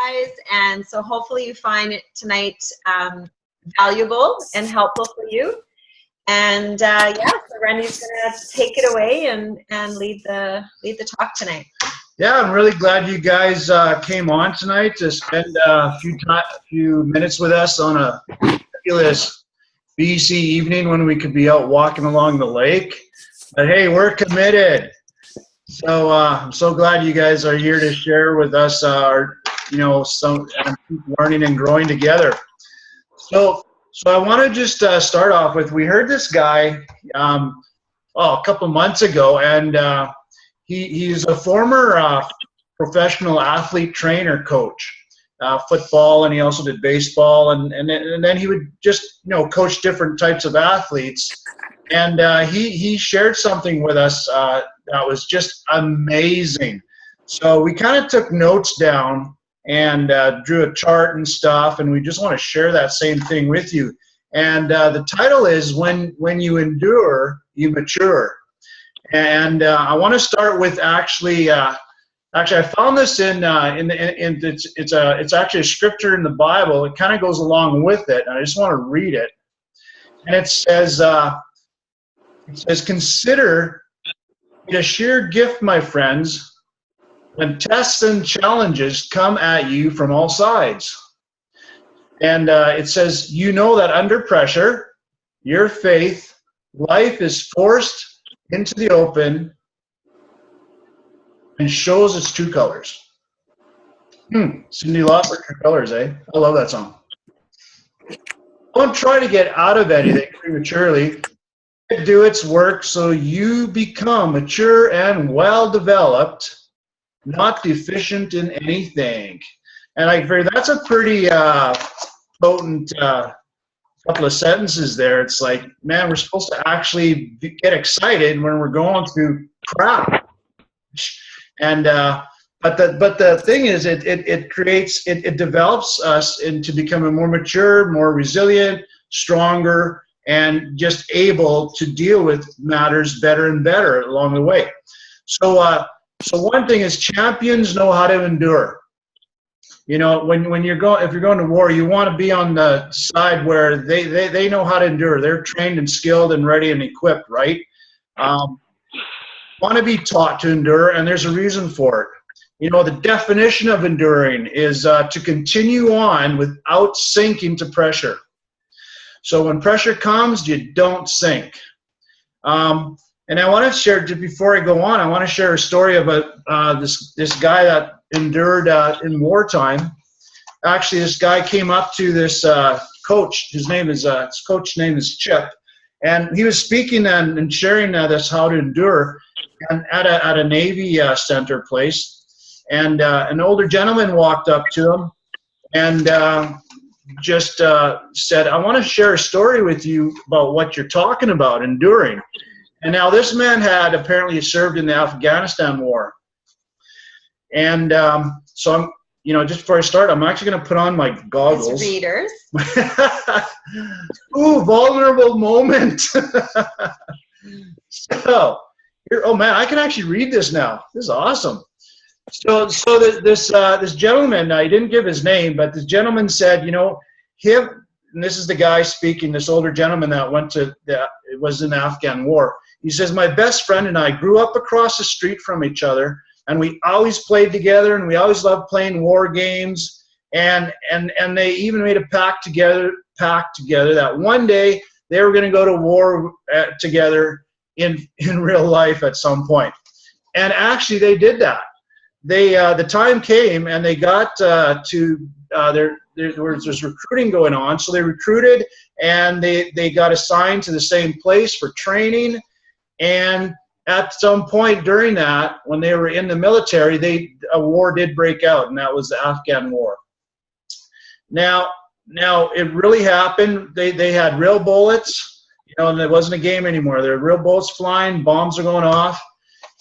guys. And so hopefully you find it tonight valuable and helpful for you. And yeah, so Randy's going to take it away and lead the talk tonight. Yeah, I'm really glad you guys came on tonight to spend a few minutes with us on a fabulous BC evening when we could be out walking along the lake. But hey, we're committed. So I'm so glad you guys are here to share with us some learning and growing together. So I want to just start off with, we heard this guy a couple months ago, and he's a former professional athlete trainer coach, football, and he also did baseball, and then he would just coach different types of athletes. And he shared something with us that was just amazing. So we kind of took notes down and drew a chart and stuff, and we just want to share that same thing with you. And the title is When You Endure, You Mature. And I want to start with actually I found this it's actually a scripture in the Bible. It kind of goes along with it, and I just want to read it. And it says, consider it a sheer gift, my friends, when tests and challenges come at you from all sides. And it says, you know that under pressure, your faith, life is forced into the open and shows its true colors. Cyndi Lauper, True Colors, eh? I love that song. Don't try to get out of anything prematurely. Do its work so you become mature and well-developed, not deficient in anything. And I figure that's a pretty potent couple of sentences there. It's like, man, we're supposed to actually get excited when we're going through crap. And but the thing is, it develops us into becoming more mature, more resilient, stronger, and just able to deal with matters better and better along the way. So one thing is, champions know how to endure. When you're if you're going to war, you want to be on the side where they know how to endure. They're trained and skilled and ready and equipped, right? Want to be taught to endure, and there's a reason for it. The definition of enduring is to continue on without sinking to pressure. So when pressure comes, you don't sink. And I want to share, just before I go on, I want to share a story about this guy that endured in wartime. Actually, this guy came up to this coach. His coach's name is Chip, and he was speaking and sharing this how to endure, and at a Navy center place. And an older gentleman walked up to him and just said, I want to share a story with you about what you're talking about, enduring. And now this man had apparently served in the Afghanistan war. And so I'm, just before I start, I'm actually going to put on my goggles. As readers. Ooh, vulnerable moment. So, here, oh man, I can actually read this now. This is awesome. So this gentleman, he didn't give his name, but this gentleman said, and this is the guy speaking, this older gentleman that was in the Afghan war. He says, my best friend and I grew up across the street from each other, and we always played together, and we always loved playing war games, and they even made a pact together that one day they were going to go to war together in real life at some point. And actually they did that. The time came, and they got there was recruiting going on, so they recruited, and they got assigned to the same place for training. And at some point during that, when they were in the military, a war did break out, and that was the Afghan war. Now it really happened. They had real bullets, and it wasn't a game anymore. There were real bullets flying, bombs are going off,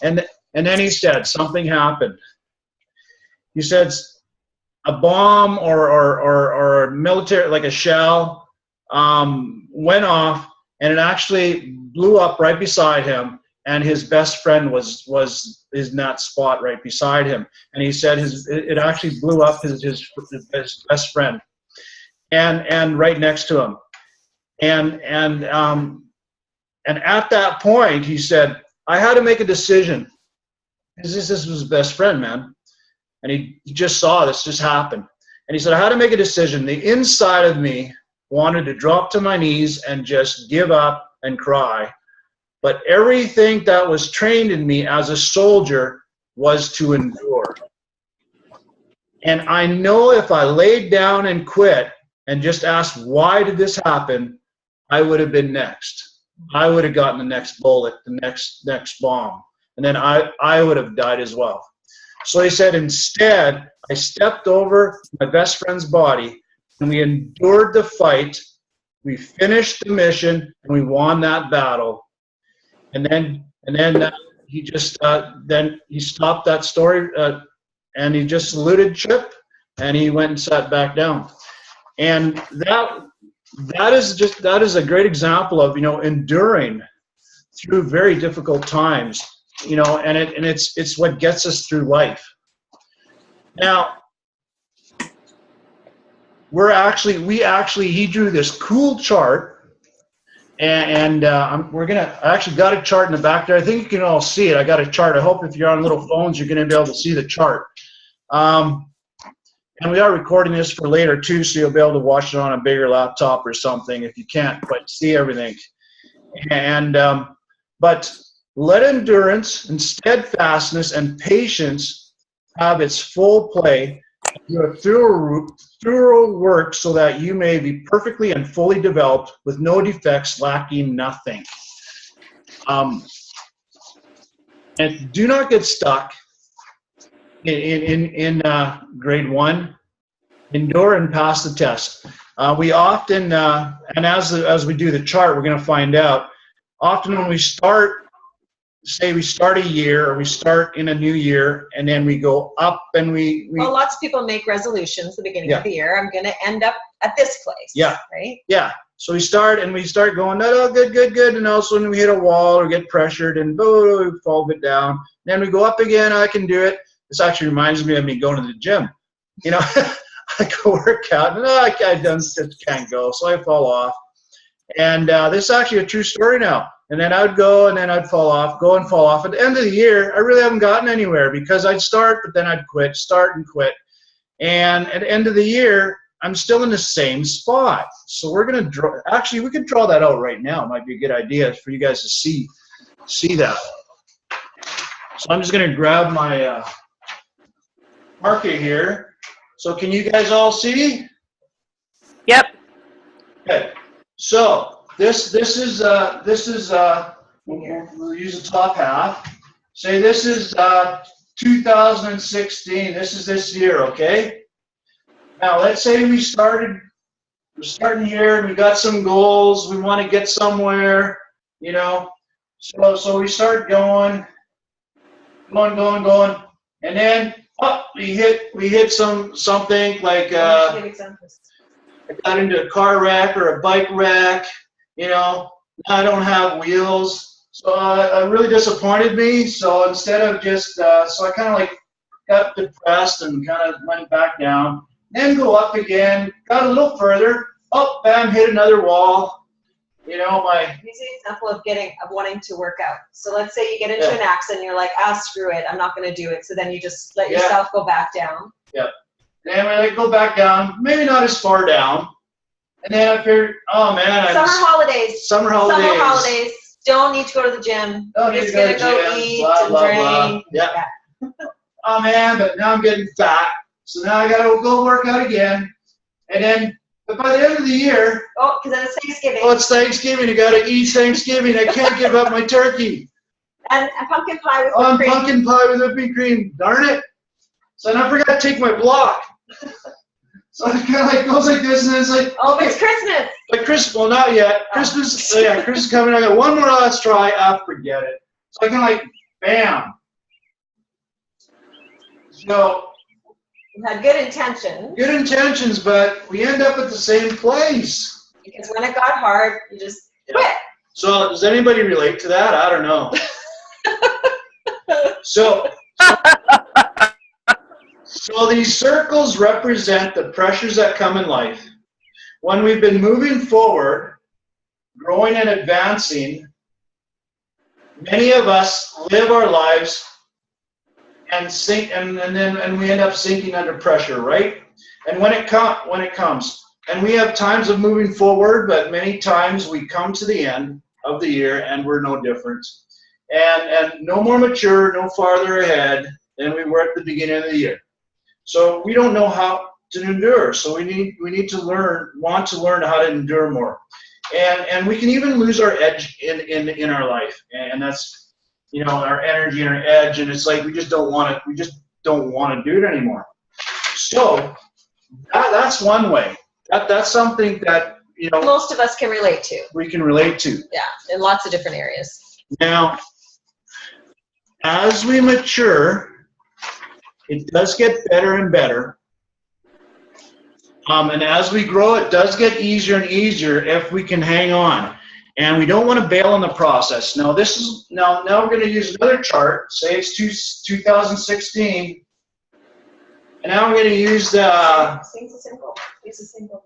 and then he said something happened. He said a bomb or a military, like a shell, went off, and it actually blew up right beside him, and his best friend was in that spot right beside him. And he said it actually blew up his best friend, and right next to him. And at that point, he said, I had to make a decision. This was his best friend, man. And he just saw this just happen. And he said, I had to make a decision. The inside of me wanted to drop to my knees and just give up and cry. But everything that was trained in me as a soldier was to endure. And I know if I laid down and quit and just asked, why did this happen, I would have been next. I would have gotten the next bullet, the next bomb. And then I would have died as well. So he said, instead, I stepped over my best friend's body and we endured the fight. We finished the mission and we won that battle. And then he just then he stopped that story and he just saluted Chip and he went and sat back down. And that is a great example of, enduring through very difficult times, and it's what gets us through life. Now, he drew this cool chart. And I actually got a chart in the back there. I think you can all see it. I got a chart. I hope if you're on little phones, you're going to be able to see the chart. And we are recording this for later too, so you'll be able to watch it on a bigger laptop or something if you can't quite see everything. And but let endurance and steadfastness and patience have its full play. Do a thorough work so that you may be perfectly and fully developed with no defects, lacking nothing. And do not get stuck in grade 1. Endure and pass the test. We often, and as we do the chart, we're going to find out, often when we start, say we start a year or we start in a new year and then we go up and well, lots of people make resolutions at the beginning of the year. I'm going to end up at this place. Yeah. Right? Yeah. So we start going, oh, good. And all of a sudden we hit a wall or get pressured and boom, we fall a bit down. Then we go up again. I can do it. This actually reminds me of me going to the gym. I go work out and I just can't go. So I fall off. And this is actually a true story now. And then I'd go and then I'd fall off, go and fall off. At the end of the year, I really haven't gotten anywhere because I'd start, but then I'd quit, start and quit. And at the end of the year, I'm still in the same spot. So we're going to draw, actually, we could draw that out right now. It might be a good idea for you guys to see that. So I'm just going to grab my marker here. So can you guys all see? Yep. Okay. So this is we'll use the top half. Say this is 2016. This is this year, okay? Now let's say we're starting here and we got some goals. We want to get somewhere, So we start going, and then we hit something like I got into a car wreck or a bike wreck, now I don't have wheels. So it really disappointed me. So instead of just, so I kind of like got depressed and kind of went back down. Then go up again, got a little further, bam, hit another wall. Here's an example of wanting to work out. So let's say you get into an accident, you're like, screw it, I'm not going to do it. So then you just let yourself go back down. Yeah. Then we go back down, maybe not as far down. And then I figured, oh man, Summer holidays. Don't need to go to the gym. Don't You're need just to going to go go gym, eat blah, and blah, drink. blah. Yeah. Oh man, but now I'm getting fat. So now I got to go work out again. And then, but by the end of the year. Oh, because then it's Thanksgiving. Oh, it's Thanksgiving. I got to eat Thanksgiving. I can't give up my turkey. And pumpkin pie with whipped cream. Pumpkin pie with whipping cream. Darn it. So then I forgot to take my block. So it kind of like goes like this, and then it's like, oh, it's Christmas. Like Christmas, well, not yet. Christmas is coming. I got one more last try. Forget it. So I kind of like, bam. So you had good intentions. Good intentions, but we end up at the same place. Because when it got hard, you just quit. So does anybody relate to that? I don't know. So these circles represent the pressures that come in life. When we've been moving forward, growing and advancing, many of us live our lives and sink, and we end up sinking under pressure, right? And when it comes, and we have times of moving forward, but many times we come to the end of the year and we're no different, and no more mature, no farther ahead than we were at the beginning of the year. So we don't know how to endure. So we need to want to learn how to endure more, and we can even lose our edge in our life, and that's, you know, our energy and our edge, and it's like we just don't want to do it anymore. So that's one way. That's something that, you know, most of us can relate to. We can relate to. Yeah, in lots of different areas. Now, as we mature, it does get better and better. And as we grow, it does get easier and easier if we can hang on. And we don't want to bail in the process. Now now we're going to use another chart. Say it's 2016. And now we're going to use the... Things are simple. These are simple.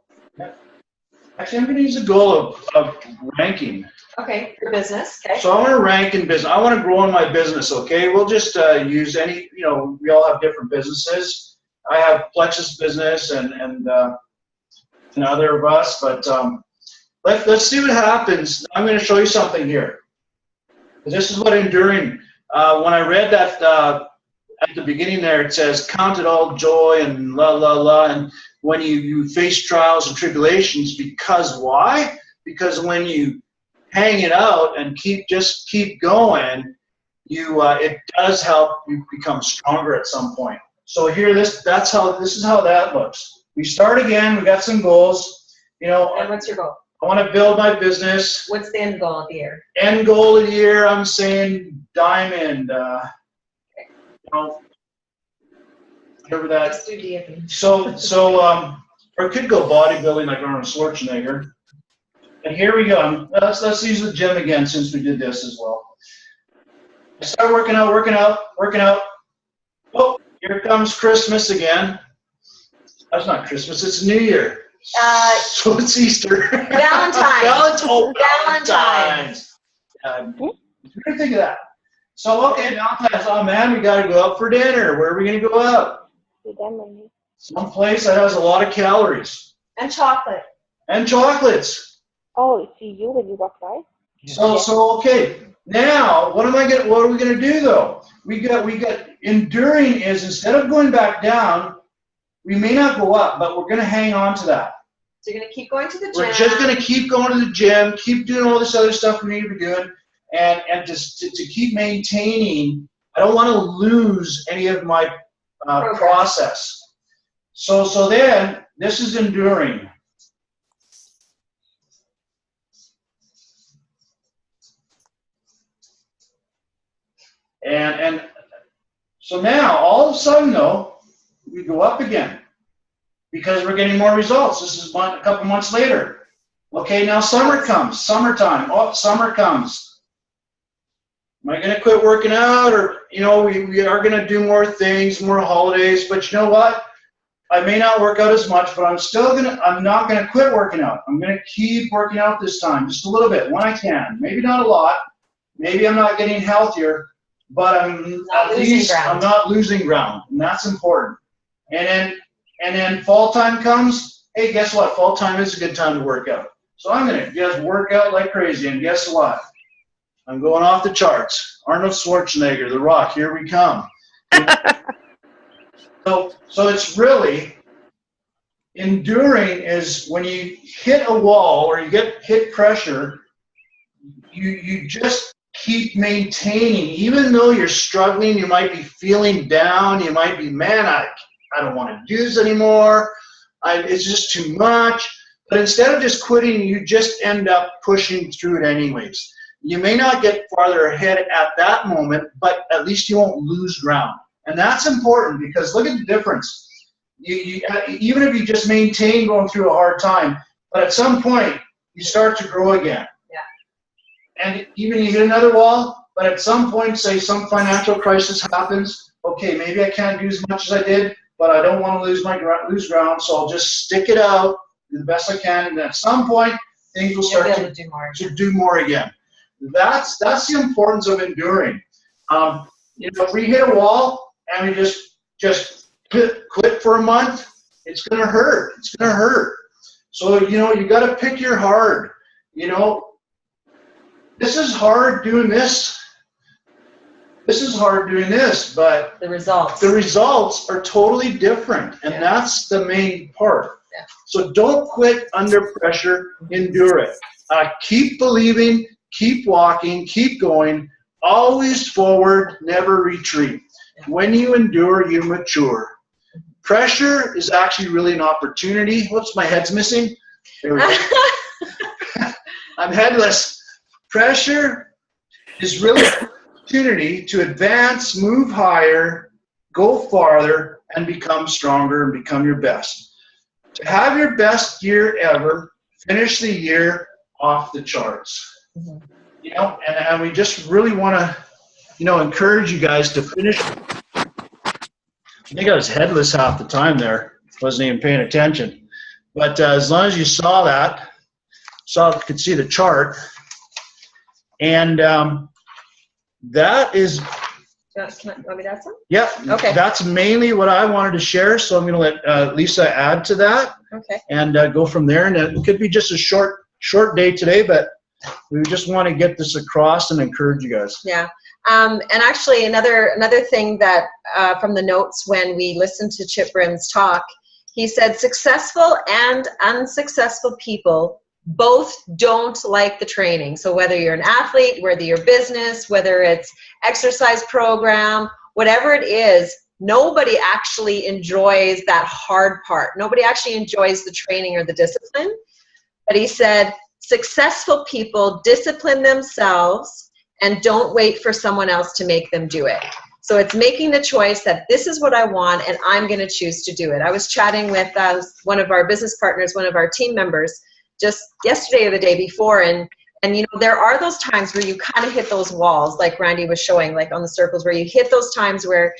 Actually, I'm going to use a goal of ranking. Okay, for business. Okay. So I want to rank in business. I want to grow in my business, okay? We'll just use any, you know, we all have different businesses. I have Plexus business and other of us, but let's see what happens. I'm going to show you something here. This is what enduring, when I read that at the beginning there, it says, count it all joy and la, la, la, and when you face trials and tribulations, because why? Because when you hang it out and keep going, it does help you become stronger at some point. So here, this is how that looks. We start again. We got some goals. You know. And what's your goal? I want to build my business. What's the end goal of the year? End goal of the year, I'm saying diamond. You know, whatever that. Let's do DFE. Or it could go bodybuilding like Arnold Schwarzenegger. And here we go. Let's use the gym again since we did this as well. I start working out. Oh, here comes Christmas again. That's not Christmas, it's New Year. So it's Easter. Valentine's. Valentine's. What do you think of that? So, okay, Valentine's. Oh, man, we got to go out for dinner. Where are we going to go out? Some place that has a lot of calories. And chocolate. And chocolates. Oh, see you when you walk by? So okay. Now, what are we going to do though? We got enduring is, instead of going back down, we may not go up, but we're going to hang on to that. So you're going to keep going to the gym. We're just going to keep going to the gym, keep doing all this other stuff we need to be doing, and just to keep maintaining. I don't want to lose any of my process. So then, this is enduring. And so now, all of a sudden, though, we go up again because we're getting more results. This is a couple months later. Okay, now summer comes, summertime. Oh, summer comes. Am I going to quit working out? Or, you know, we are going to do more things, more holidays. But you know what? I may not work out as much, but I'm not going to quit working out. I'm going to keep working out this time, just a little bit when I can. Maybe not a lot. Maybe I'm not getting healthier, but I'm not losing ground, and that's important. And then fall time comes. Hey, guess what? Fall time is a good time to work out. So I'm going to just work out like crazy, and guess what? I'm going off the charts. Arnold Schwarzenegger, The Rock, here we come. So it's really, enduring is when you hit a wall or you hit pressure, you just keep maintaining. Even though you're struggling, you might be feeling down, you might be, man, I don't want to do this anymore, it's just too much. But instead of just quitting, you just end up pushing through it anyways. You may not get farther ahead at that moment, but at least you won't lose ground. And that's important, because look at the difference. Even if you just maintain going through a hard time, but at some point, you start to grow again. Yeah. And even you hit another wall, but at some point, say some financial crisis happens, okay, maybe I can't do as much as I did, but I don't want to lose ground, so I'll just stick it out, do the best I can, and then at some point, things will start to do more again. That's the importance of enduring. If we hit a wall and we just quit for a month, it's going to hurt. It's going to hurt. So, you got to pick your hard. This is hard doing this. This is hard doing this, but the results are totally different, and that's the main part. Yeah. So don't quit under pressure. Endure it. Keep believing. Keep walking. Keep going. Always forward. Never retreat. Yeah. When you endure, you mature. Pressure is actually really an opportunity. Whoops, my head's missing. There we go. I'm headless. Pressure is really an opportunity to advance, move higher, go farther, and become stronger and become your best. To have your best year ever, finish the year off the charts. Mm-hmm. And we just really want to, encourage you guys to finish. I think I was headless half the time there. Wasn't even paying attention. But as long as you saw that, could see the chart. And that is... Want me to add some? Yeah. Okay. That's mainly what I wanted to share. So I'm going to let Lisa add to that. Okay. And go from there. And it could be just a short day today, but we just want to get this across and encourage you guys. Yeah. And actually, another thing that from the notes when we listened to Chip Brim's talk, he said successful and unsuccessful people both don't like the training. So whether you're an athlete, whether you're business, whether it's exercise program, whatever it is, nobody actually enjoys that hard part. Nobody actually enjoys the training or the discipline. But he said successful people discipline themselves and don't wait for someone else to make them do it. So it's making the choice that this is what I want and I'm going to choose to do it. I was chatting with one of our business partners, one of our team members, just yesterday or the day before, and there are those times where you kind of hit those walls, like Randy was showing, like on the circles, where you hit those times where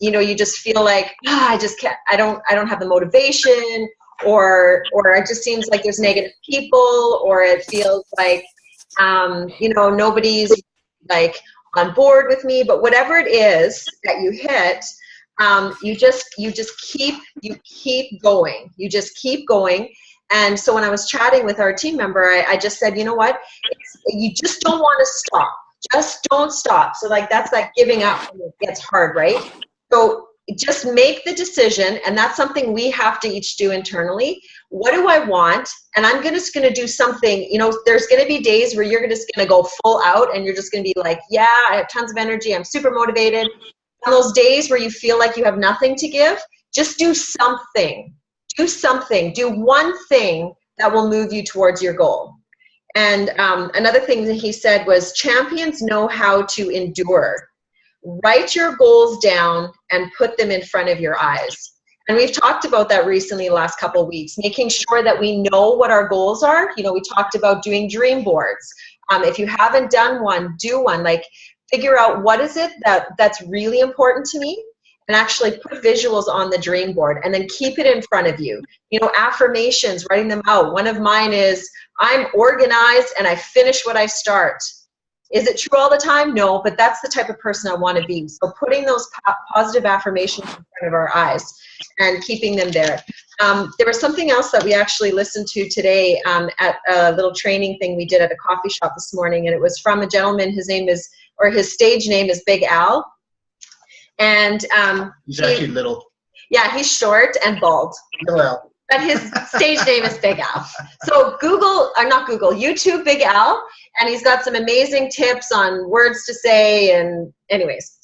you just feel like I just can't, I don't have the motivation, or it just seems like there's negative people, or it feels like nobody's like on board with me. But whatever it is that you hit, you just keep going. You just keep going. And so when I was chatting with our team member, I just said, you know what? You just don't want to stop. Just don't stop. So that's like giving up when it gets hard, right? So just make the decision, and that's something we have to each do internally. What do I want? And I'm just going to do something. There's going to be days where you're just going to go full out, and you're just going to be like, yeah, I have tons of energy. I'm super motivated. On those days where you feel like you have nothing to give, just do something. Do something. Do one thing that will move you towards your goal. And another thing that he said was champions know how to endure. Write your goals down and put them in front of your eyes. And we've talked about that recently the last couple of weeks, making sure that we know what our goals are. We talked about doing dream boards. If you haven't done one, do one. Like, figure out what is it that's really important to me, and actually put visuals on the dream board, and then keep it in front of you. Affirmations, writing them out. One of mine is, I'm organized and I finish what I start. Is it true all the time? No, but that's the type of person I want to be. So putting those positive affirmations in front of our eyes and keeping them there. There was something else that we actually listened to today at a little training thing we did at a coffee shop this morning, and it was from a gentleman. His stage name is Big Al. And he's actually little. Yeah, he's short and bald. Well. But his stage name is Big Al. So YouTube Big Al, and he's got some amazing tips on words to say, and anyways,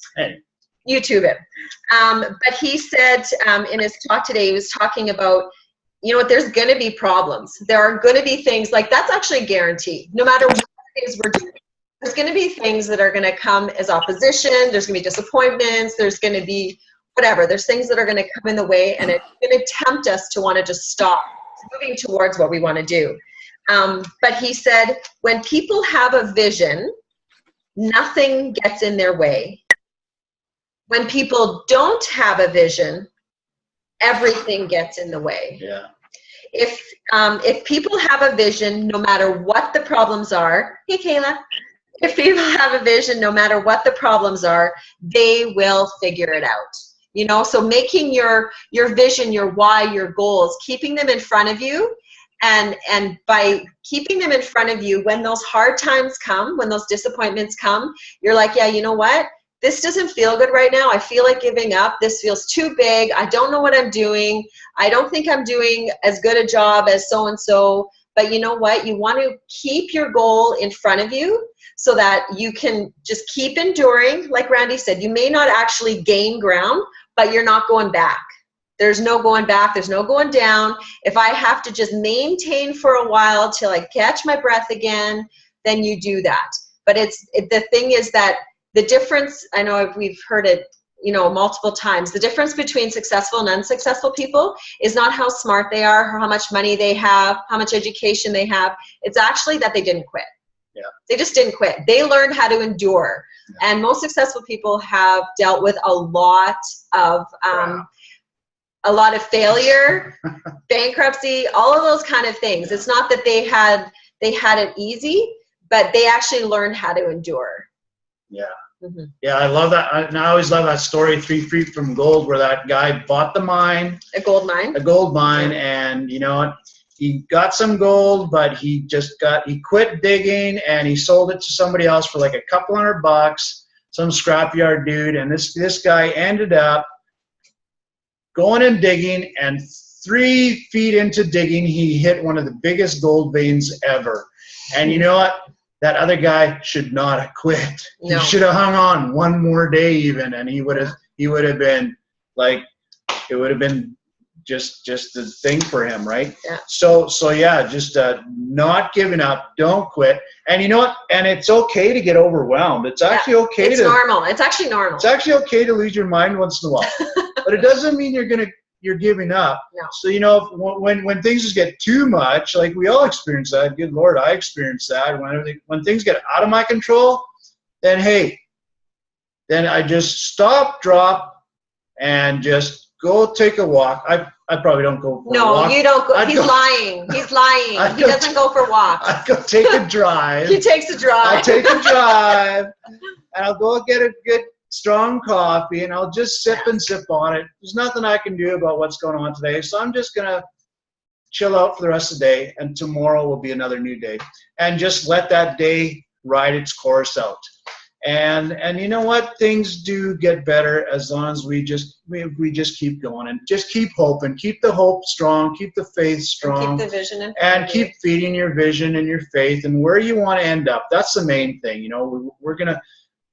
YouTube it. But he said in his talk today, he was talking about, there's going to be problems. There are going to be things, like that's actually guaranteed. No matter what it is we're doing, there's going to be things that are going to come as opposition. There's going to be disappointments. There's going to be whatever. There's things that are going to come in the way, and it's going to tempt us to want to just stop moving towards what we want to do. But he said, when people have a vision, nothing gets in their way. When people don't have a vision, everything gets in the way. Yeah. If people have a vision, no matter what the problems are, hey Kayla, if people have a vision, no matter what the problems are, they will figure it out. You know, so making your vision, your why, your goals, keeping them in front of you, and by keeping them in front of you, when those hard times come, when those disappointments come, you're like, yeah, you know what? This doesn't feel good right now. I feel like giving up. This feels too big. I don't know what I'm doing. I don't think I'm doing as good a job as so-and-so. But you know what? You want to keep your goal in front of you so that you can just keep enduring. Like Randy said, you may not actually gain ground, but you're not going back. There's no going back. There's no going down. If I have to just maintain for a while till I catch my breath again, then you do that. But the thing is that the difference, I know we've heard it, you know, multiple times, the difference between successful and unsuccessful people is not how smart they are, or how much money they have, how much education they have. It's actually that they didn't quit. Yeah. They just didn't quit. They learned how to endure. Yeah. And most successful people have dealt with a lot of failure, bankruptcy, all of those kind of things. It's not that they had it easy, but they actually learned how to endure. Yeah. Mm-hmm. Yeah, I love that. I always love that story, 3 Feet from Gold, where that guy bought the mine. A gold mine. And, you know, he got some gold, but he quit digging and he sold it to somebody else for like $200, some scrapyard dude. And this guy ended up going and digging, and 3 feet into digging, he hit one of the biggest gold veins ever. And you know what? That other guy should not have quit. No. He should have hung on one more day even, and he would have been like, it would have been just the thing for him, right? Yeah. So yeah, just not giving up, don't quit. And you know what? And it's okay to get overwhelmed. It's actually okay. It's normal. It's actually normal. It's actually okay to lose your mind once in a while, but it doesn't mean you're giving up. No. So, you know, when things just get too much, like we all experience that. Good Lord, I experienced that. When things get out of my control, then then I just stop, drop, and just go take a walk. I probably don't go for a walk. No, you don't go. He's lying. He's lying. He doesn't go for walks. I go take a drive. He takes a drive. I take a drive, and I'll go get a good strong coffee, and I'll just sip and sip on it. There's nothing I can do about what's going on today, so I'm just gonna chill out for the rest of the day, and tomorrow will be another new day, and just let that day ride its course out. And you know what? Things do get better as long as we just keep going and just keep hoping, keep the hope strong, keep the faith strong, and keep the vision and keep feeding your vision and your faith and where you want to end up. That's the main thing. You know, we're gonna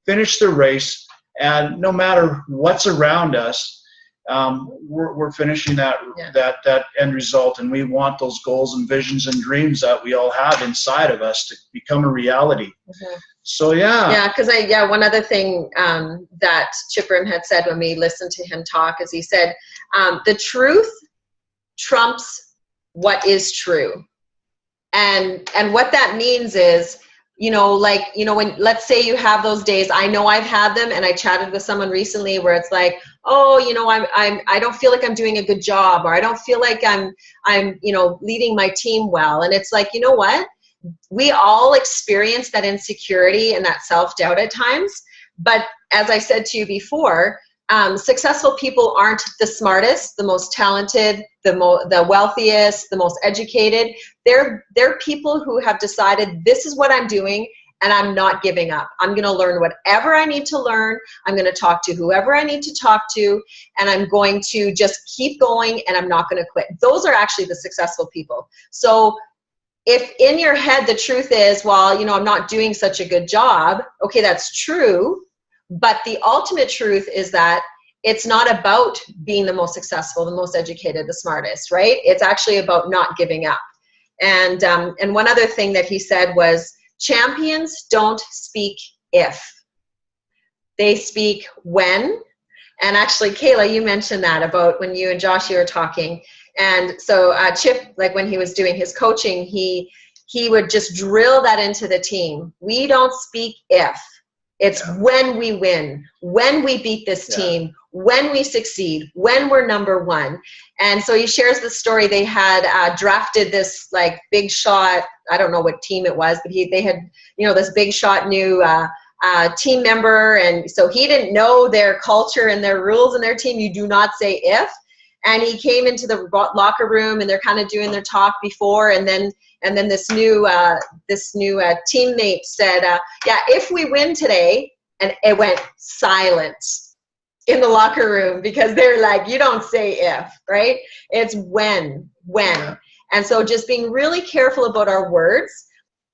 finish the race. And no matter what's around us, we're finishing that end result, and we want those goals and visions and dreams that we all have inside of us to become a reality. Mm-hmm. So because one other thing that Chipram had said when we listened to him talk is he said the truth trumps what is true, and what that means is, you know, like, you know, when, let's say you have those days, I know I've had them, and I chatted with someone recently where it's like, oh, you know, I don't feel like I'm doing a good job, or I don't feel like I'm, you know, leading my team well. And it's like, you know what? We all experience that insecurity and that self-doubt at times. But as I said to you before, successful people aren't the smartest, the most talented, the wealthiest, the most educated. They're people who have decided, this is what I'm doing, and I'm not giving up. I'm going to learn whatever I need to learn. I'm going to talk to whoever I need to talk to, and I'm going to just keep going, and I'm not going to quit. Those are actually the successful people. So if in your head the truth is, well, you know, I'm not doing such a good job, okay, that's true. But the ultimate truth is that it's not about being the most successful, the most educated, the smartest, right? It's actually about not giving up. And one other thing that he said was, champions don't speak if. They speak when. And actually, Kayla, you mentioned that about when you and Joshua were talking. And so Chip, like when he was doing his coaching, he would just drill that into the team. We don't speak if. It's when we win, when we beat this team, when we succeed, when we're number one. And so he shares the story. They had drafted this like big shot, I don't know what team it was, but they had, this big shot new team member. And so he didn't know their culture and their rules and their team. You do not say if. And he came into the locker room and they're kind of doing their talk before. And then this new teammate said, if we win today, and it went silent in the locker room because they're like, you don't say if, right? It's when. Yeah. And so just being really careful about our words.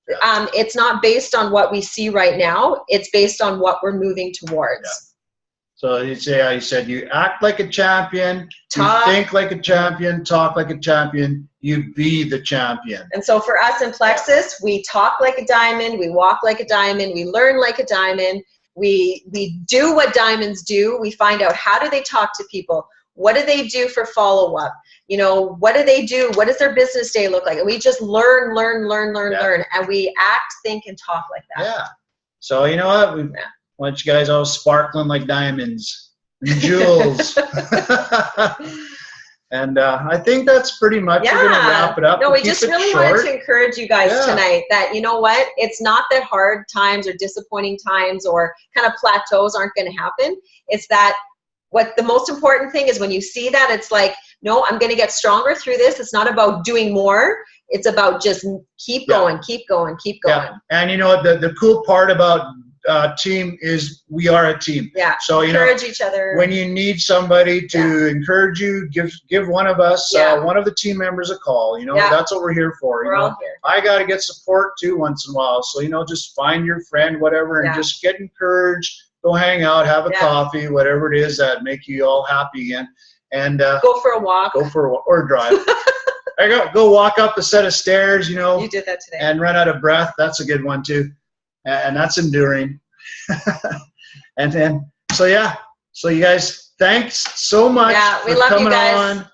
It's not based on what we see right now. It's based on what we're moving towards. Yeah. So you say how you said, you act like a champion, you think like a champion, talk like a champion, you be the champion. And so for us in Plexus, we talk like a diamond, we walk like a diamond, we learn like a diamond, we do what diamonds do. We find out how do they talk to people, what do they do for follow-up, what do they do, what does their business day look like? And we just learn, and we act, think, and talk like that. Yeah. So you know what? We want you guys all sparkling like diamonds and jewels. And I think that's pretty much we're going to wrap it up. No, we just really wanted to encourage you guys tonight that, you know what, it's not that hard times or disappointing times or kind of plateaus aren't going to happen. It's that what the most important thing is when you see that, it's like, no, I'm going to get stronger through this. It's not about doing more. It's about just keep going, keep going, keep going. Yeah. And you know what, the cool part about team is we are a team. Yeah. So encourage each other. When you need somebody to encourage you, give one of us, one of the team members a call. That's what we're here for. We're all here. I got to get support too once in a while. So just find your friend, whatever, and just get encouraged. Go hang out, have a coffee, whatever it is that make you all happy again, and go for a walk. Go for a walk or drive. Go walk up a set of stairs. You did that today. And run out of breath. That's a good one too. And that's enduring. And then, so you guys, thanks so much we for love coming you guys. on.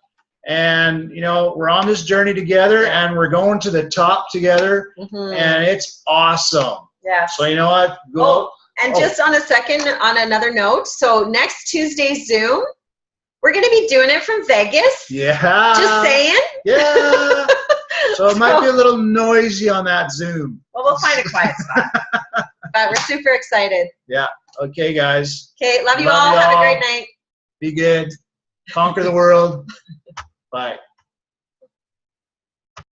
And, we're on this journey together and we're going to the top together and it's awesome. Yeah. So you know what? Just on another note, so next Tuesday's Zoom, we're going to be doing it from Vegas. Yeah. Just saying. Yeah. So it might be a little noisy on that Zoom. Well, we'll find a quiet spot. But we're super excited. Yeah. Okay, guys. Okay. Love you all. Have a great night. Be good. Conquer the world. Bye.